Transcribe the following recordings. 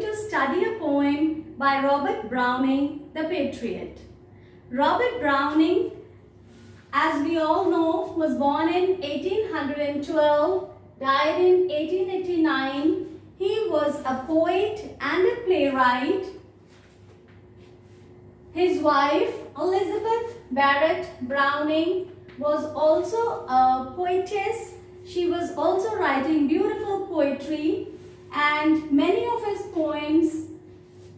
to study a poem by Robert Browning, The Patriot. Robert Browning, as we all know, was born in 1812, died in 1889. He was a poet and a playwright. His wife, Elizabeth Barrett Browning, was also a poetess. She was also writing beautiful poetry, and many of his poems,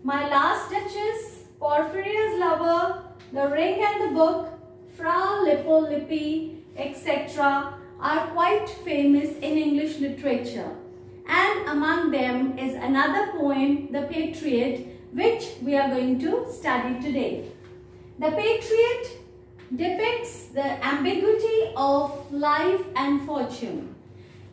My Last Duchess, Porphyria's Lover, The Ring and the Book, Fra Lippo Lippi, etc., are quite famous in English literature. And among them is another poem, The Patriot, which we are going to study today. The Patriot depicts the ambiguity of life and fortune.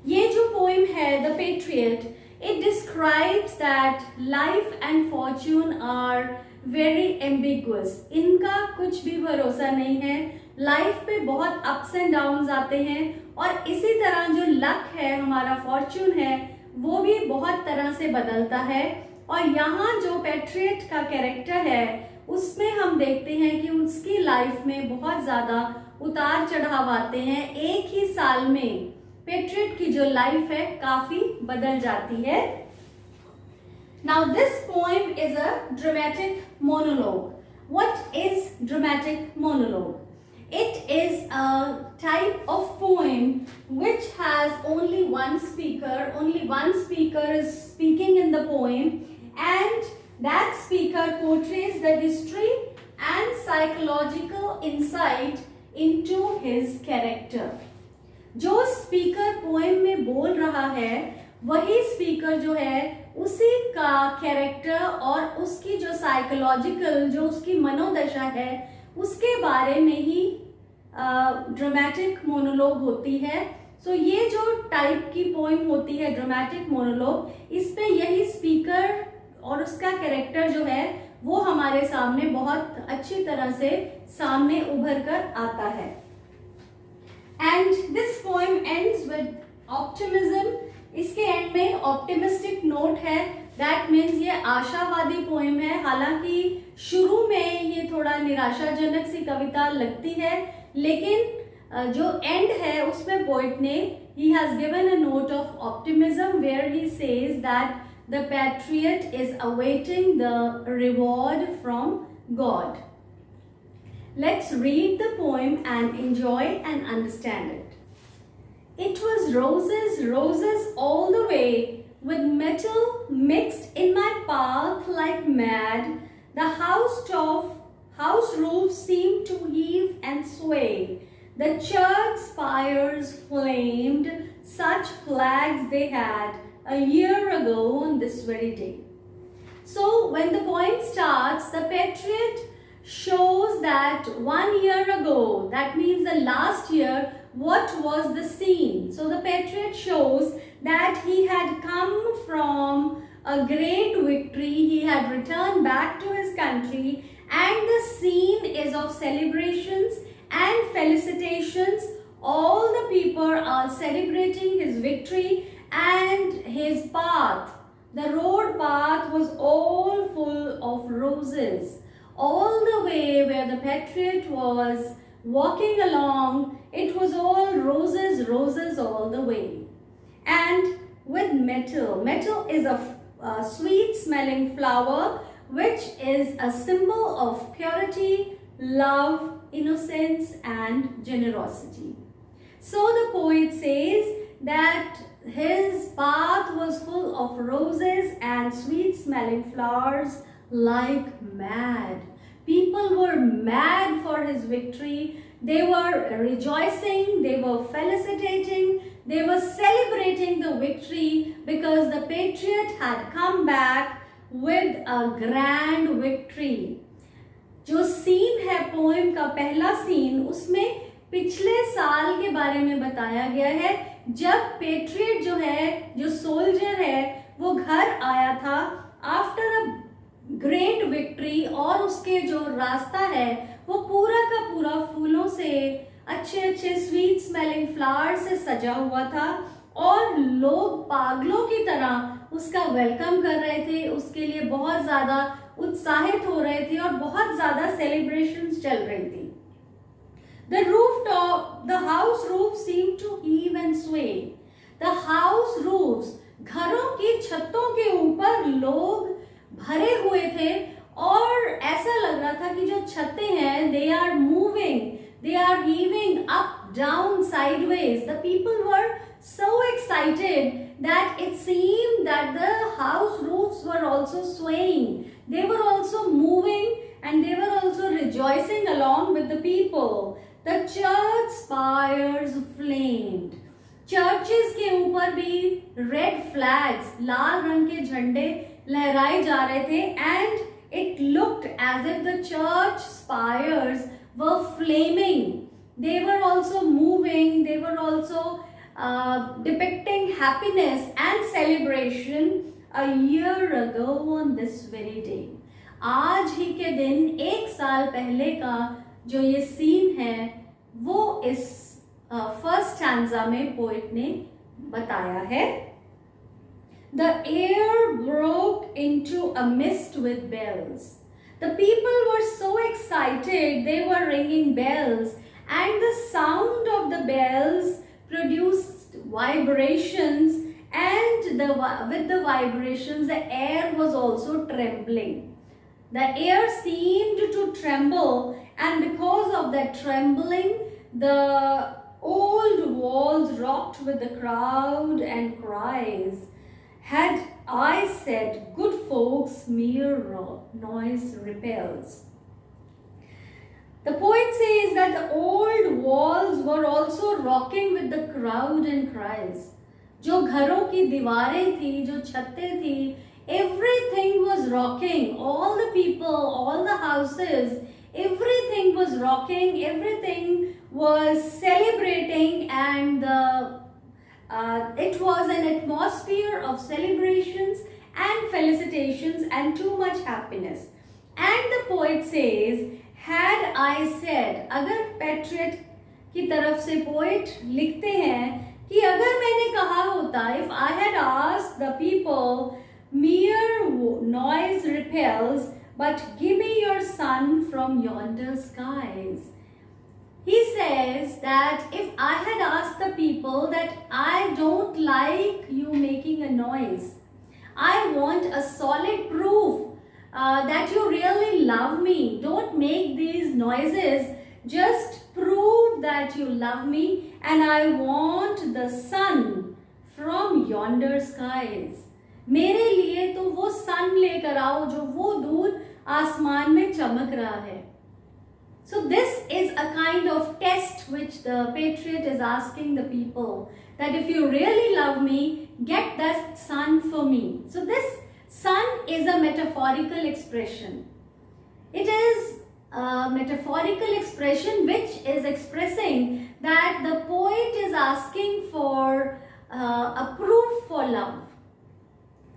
ये जो poem है, The Patriot, it describes that life and fortune are very ambiguous. इनका कुछ भी भरोसा नहीं है. Life पे बहुत अप्स एंड डाउन्स आते हैं, और इसी तरह जो लक है, हमारा फॉर्च्यून है, वो भी बहुत तरह से बदलता है. और यहाँ जो पैट्रियट का कैरेक्टर है, उसमें हम देखते हैं कि उसकी लाइफ में बहुत ज़्यादा उतार चढ़ाव आते हैं. एक ही साल में पैट्रियट की जो लाइफ है काफ़ी बदल जाती है. Now this poem is a dramatic monologue. What is dramatic monologue? It is a type of poem which has only one speaker. Only one speaker is speaking in the poem, and that speaker portrays the history and psychological insight into his character. जो speaker poem में बोल रहा है, वही speaker जो है उसी का कैरेक्टर और उसकी जो साइकोलॉजिकल, जो उसकी मनोदशा है, उसके बारे में ही ड्रामेटिक मोनोलॉग होती है. सो ये जो टाइप की पोएम होती है ड्रामेटिक मोनोलॉग, इस पे यही स्पीकर और उसका कैरेक्टर जो है वो हमारे सामने बहुत अच्छी तरह से सामने उभर कर आता है. And this poem ends with optimism. इसके एंड में ऑप्टिमिस्टिक नोट है. दैट मीन्स ये आशावादी पोएम है. हालांकि शुरू में ये थोड़ा निराशाजनक सी कविता लगती है, लेकिन जो एंड है उसमें पोइट ने he has given a note of optimism where he says that the patriot is awaiting the reward from God. Let's read the poem and enjoy and understand it. It was roses, roses all the way, with metal mixed in my path like mad. The house roof seemed to heave and sway. The church spires flamed, such flags they had a year ago on this very day. So when the poem starts, the patriot shows that 1 year ago, that means the last year, what was the scene. So the patriot shows that he had come from a great victory, he had returned back to his country, and the scene is of celebrations and felicitations. All the people are celebrating his victory, and his path, the road path, was all full of roses. All the way where the patriot was walking along, it was all roses, roses all the way. And with metal, metal is a sweet smelling flower which is a symbol of purity, love, innocence and generosity. So the poet says that his path was full of roses and sweet smelling flowers like mad. People were mad for his victory. They were rejoicing, they were felicitating, they were celebrating the victory because the patriot had come back with a grand victory. जो scene है poem का पहला scene, उसमें पिछले साल के बारे में बताया गया है, जब पेट्रियट जो है, जो सोल्जर है, वो घर आया था आफ्टर अ ग्रेट विक्ट्री, और उसके जो रास्ता है वो पूरा का पूरा फूलों से, अच्छे अच्छे स्वीट स्मेलिंग फ्लावर से सजा हुआ था, और लोग पागलों की तरह उसका वेलकम कर रहे थे, उसके लिए बहुत ज्यादा उत्साहित हो रहे थे और बहुत ज्यादा सेलिब्रेशंस चल रही थी। The house roof seemed to heave and sway. The house roofs, घरों की छतों के ऊपर लोग भरे हुए थे और ऐसा लग रहा था कि जो छतें हैं, they are moving, they are heaving up, down, sideways. The people were so excited that it seemed that the house roofs were also swaying. They were also moving and they were also rejoicing along with the people. The church spires flamed. Churches के ऊपर भी red flags, लाल रंग के झंडे लहराए जा रहे थे and it looked as if the church spires were flaming. They were also moving, they were also depicting happiness and celebration a year ago on this very day. आज ही के दिन 1 साल पहले का जो ये सीन है वो इस फर्स्ट स्टैंजा में पोएट ने बताया है। The air broke into a mist with bells. The people were so excited, they were ringing bells, and the sound of the bells produced vibrations, and with the vibrations, the air was also trembling. The air seemed to tremble, and because of that trembling, the old walls rocked with the crowd and cries. Had I said, good folks, mere noise repels. The poet says that the old walls were also rocking with the crowd and cries. जो घरों की दीवारें थी, जो छतें थी, everything was rocking. All the people, all the houses, everything was rocking, everything was celebrating, and it was an atmosphere of celebrations and felicitations and too much happiness. And the poet says, had I said, अगर patriot की तरफ से poet लिखते हैं कि अगर मैंने कहा होता, if I had asked the people, mere noise repels, but give me your son from yonder skies. He says that if I had asked the people that I don't like you making a noise, I want a solid proof that you really love me. Don't make these noises, just prove that you love me, and I want the sun from yonder skies. मेरे लिए तो वो सन लेकर आओ जो वो दूर आसमान में चमक रहा है. So this is a kind of test which the patriot is asking the people, that if you really love me, get that sun for me. So this sun is a metaphorical expression. It is a metaphorical expression which is expressing that the poet is asking for a proof for love,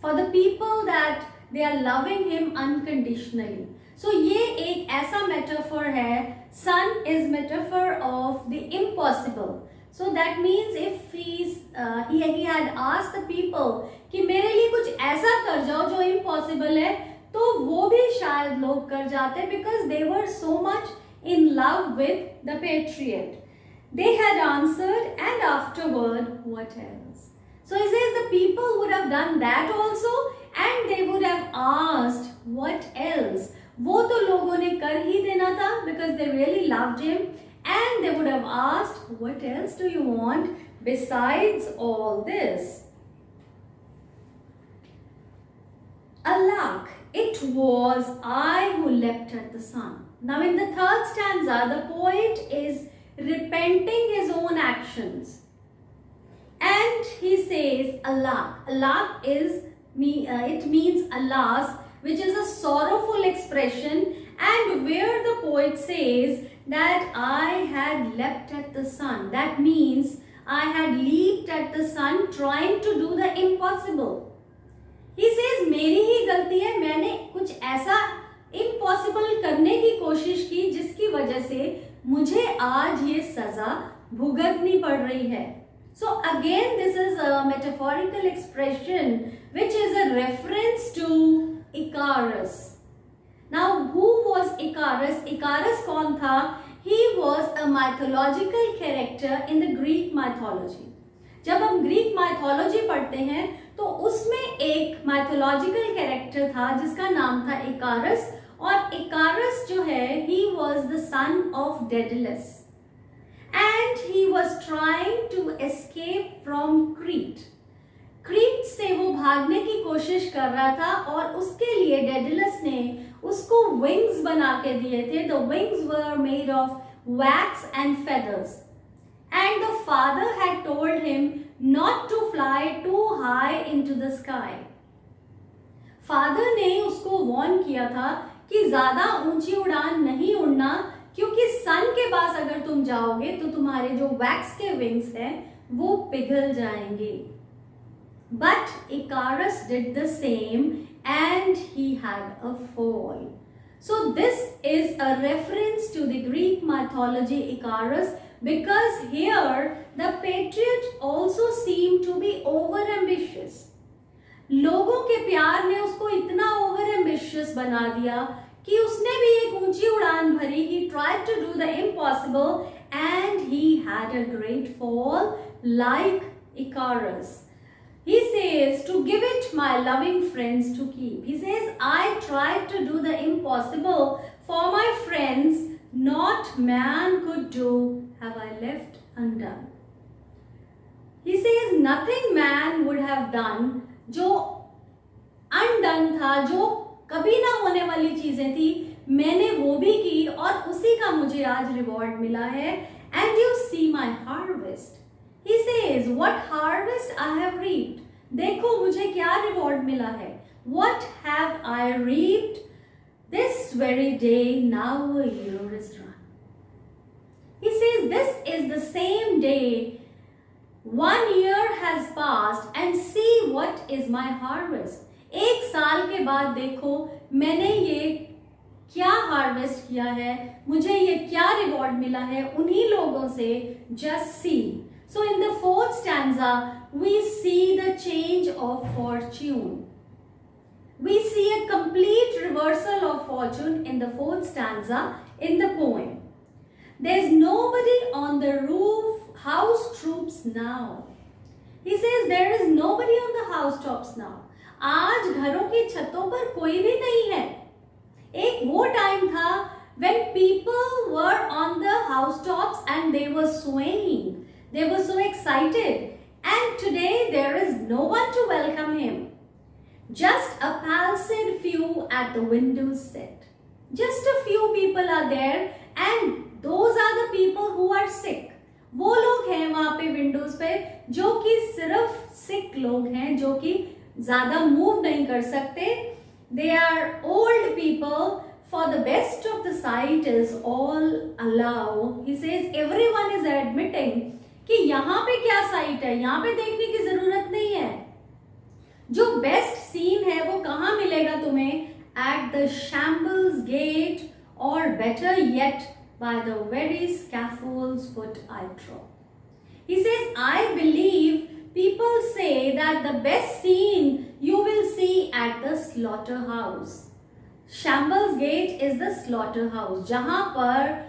for the people that they are loving him unconditionally. So ये एक ऐसा metaphor है. Sun is metaphor of the impossible. So that means if he had asked the people कि मेरे लिए कुछ ऐसा कर जाओ जो impossible है, तो वो भी शायद लोग कर जाते, because they were so much in love with the patriot. They had answered, and afterward, what else? So he says the people would have done that also, and they would have asked, what else? वो तो लोगों ने कर ही देना था, because they really loved him, and they would have asked, what else do you want besides all this? Alack, it was I who leapt at the sun. Now in the third stanza, the poet is repenting his own actions, and he says, alack. Alack is it means alas, which is a sorrowful expression, and where the poet says that I had leapt at the sun, that means I had leaped at the sun trying to do the impossible. He says मेरी ही गलती है, मैंने कुछ ऐसा impossible करने की कोशिश की जिसकी वजह से मुझे आज ये सजा भुगतनी पड़ रही है. So again this is a metaphorical expression which is a reference to Icarus. Now, who was Icarus? Icarus कौन था? He was a mythological character in the Greek mythology. जब हम ग्रीक माइथोलॉजी पढ़ते हैं तो उसमें एक माइथोलॉजिकल कैरेक्टर था जिसका नाम था इकारस, और इकारस जो है he was the son of Daedalus and he was trying to escape from Crete. क्रीट से वो भागने की कोशिश कर रहा था और उसके लिए डेडलस ने उसको विंग्स बना के दिए थे. The wings were made of wax and feathers. And the father had told him not to fly too high into the sky. Father ने उसको वॉर्न किया था कि ज्यादा ऊंची उड़ान नहीं उड़ना, क्योंकि सन के पास अगर तुम जाओगे तो तुम्हारे जो वैक्स के विंग्स हैं वो पिघल जाएंगे. But Icarus did the same and he had a fall. So this is a reference to the Greek mythology Icarus, because here the patriot also seemed to be over ambitious. लोगों के प्यार ने उसको इतना over ambitious बना दिया कि उसने भी एक ऊंची उड़ान भरी. He tried to do the impossible and he had a great fall like Icarus. He says to give it my loving friends to keep. He says, I tried to do the impossible for my friends, not man could do have I left undone. He says nothing man would have done, जो undone था, जो कभी ना होने वाली चीजें थी, मैंने वो भी की और उसी का मुझे आज रिवॉर्ड मिला है. And you see my harvest. He says, what harvest I have reaped. देखो मुझे क्या रिवॉर्ड मिला है. What have I reaped? This very day now a year is run. He says, this is the same day 1 year has passed and see what is my harvest. एक साल के बाद देखो मैंने ये क्या हार्वेस्ट किया है, मुझे ये क्या रिवॉर्ड मिला है उन्हीं लोगों से. Just see. So in the fourth stanza, we see the change of fortune. We see a complete reversal of fortune in the fourth stanza in the poem. There's nobody on the roof, house troops now. He says there is nobody on the housetops now. आज घरों की छतों पर कोई भी नहीं है. एक वो टाइम था when people were on the housetops and they were swaying. They were so excited, and today there is no one to welcome him. Just a palsied few at the windows sit. Just a few people are there, and those are the people who are sick. वो लोग हैं वहाँ पे Windows पे जो कि सिर्फ सिक लोग हैं, जो कि ज्यादा मूव नहीं कर सकते. They are old people. For the best of the sight is all allow. He says everyone is admitting कि यहाँ पे क्या साइट है, यहाँ पे देखने की जरूरत नहीं है. जो बेस्ट सीन है वो कहाँ मिलेगा तुम्हें? At the shambles gate, or better yet by the very scaffold's foot I trod. He says, I believe people say that the best scene you will see at the slaughterhouse. Shambles gate is the slaughterhouse, जहाँ पर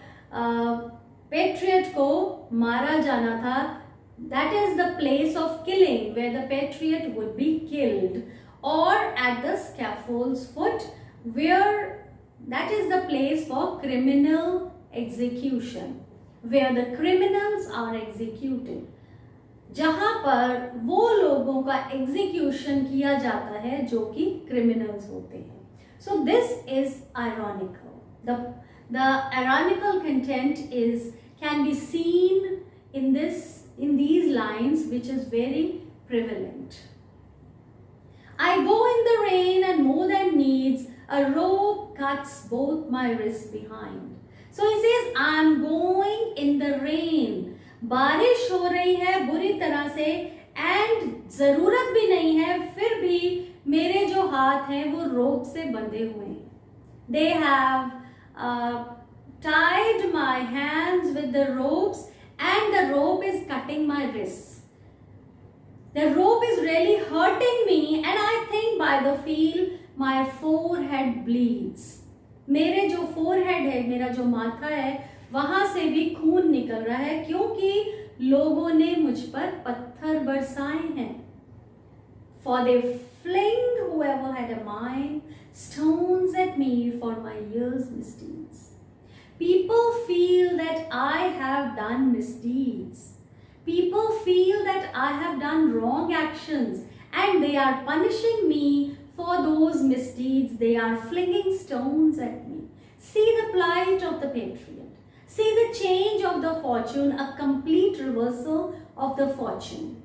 patriot को मारा जाना था. That is the place of killing where the patriot would be killed, or at the scaffold's foot where that is the place for criminal execution, where the criminals are executed. जहाँ पर वो लोगों का execution किया जाता है जो कि criminals होते हैं. So this is ironical. The ironical content can be seen in these lines, which is very prevalent. I go in the rain and more than needs, a rope cuts both my wrists behind. So he says, I am going in the rain. बारिश हो रही है बुरी तरह से and जरूरत भी नहीं है, फिर भी मेरे जो हाथ हैं वो रोप से बंधे हुए हैं. They have tied my hands with the ropes and the rope is cutting my wrists. The rope is really hurting me and I think by the feel my forehead bleeds. मेरे जो forehead है, मेरा जो माथा है, वहां से भी खून निकल रहा है क्योंकि लोगों ने मुझ पर पत्थर बरसाए हैं. For they flinged whoever had a mind stones at me for my years' misdeeds. People feel that I have done misdeeds. People feel that I have done wrong actions and they are punishing me for those misdeeds. They are flinging stones at me. See the plight of the patriot. See the change of the fortune, a complete reversal of the fortune.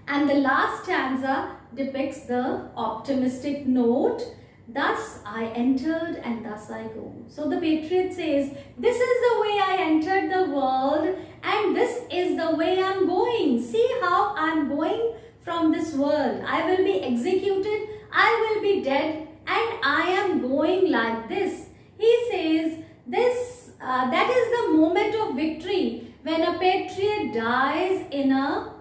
And the last stanza depicts the optimistic note. Thus I entered and thus I go. So the patriot says, this is the way I entered the world and this is the way I'm going. See how I'm going from this world. I will be executed, I will be dead and I am going like this. He says that is the moment of victory when a patriot dies in a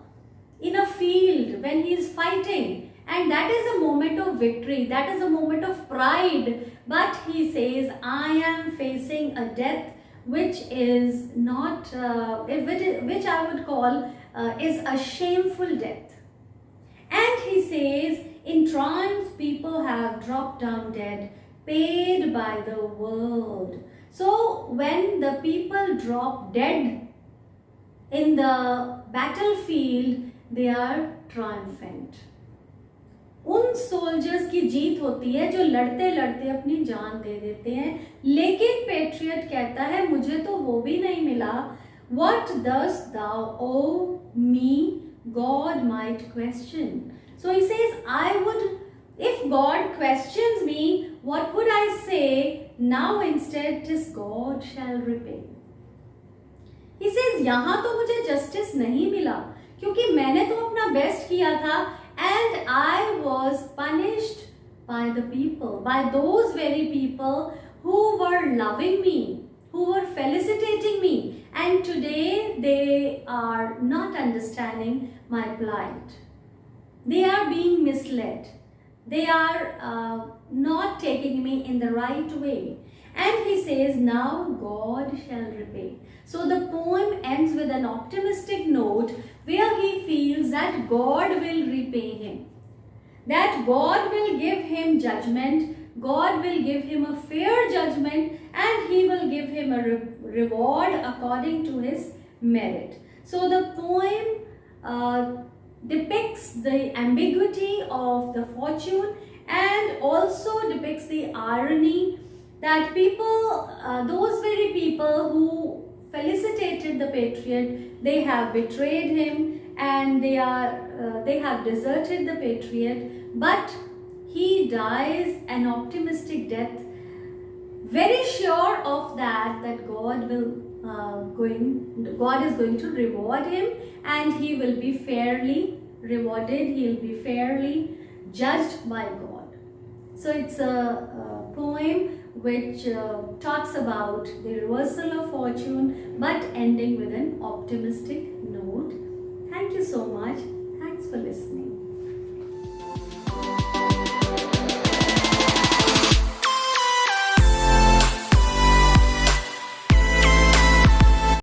field, when he is fighting. And that is a moment of victory, that is a moment of pride. But he says, I am facing a death which is not, which I would call is a shameful death. And he says, in triumph people have dropped down dead, paid by the world. So when the people drop dead in the battlefield, they are triumphant. उन soldiers की जीत होती है जो लड़ते लड़ते अपनी जान दे देते हैं. लेकिन पेट्रियट कहता है मुझे तो वो भी नहीं मिला. What dost thou owe me? God might question. So he says, I would, if God questions me, what would I say? Now instead, 'tis God shall repay. He says, यहाँ तो मुझे जस्टिस नहीं मिला क्योंकि मैंने तो अपना बेस्ट किया था. And I was punished by the people, by those very people who were loving me, who were felicitating me. And today they are not understanding my plight. They are being misled. They are not taking me in the right way. And he says, now God shall repay. So the poem ends with an optimistic note where he feels that God will repay him. That God will give him judgment, God will give him a fair judgment and he will give him a reward according to his merit. So the poem depicts the ambiguity of the fortune and also depicts the irony that people, those very people who felicitated the patriot, they have betrayed him and they have deserted the patriot, but he dies an optimistic death, very sure of that God is going to reward him and he will be fairly rewarded, he will be fairly judged by God. So it's a poem which talks about the reversal of fortune but ending with an optimistic note. Thank you so much. Thanks for listening.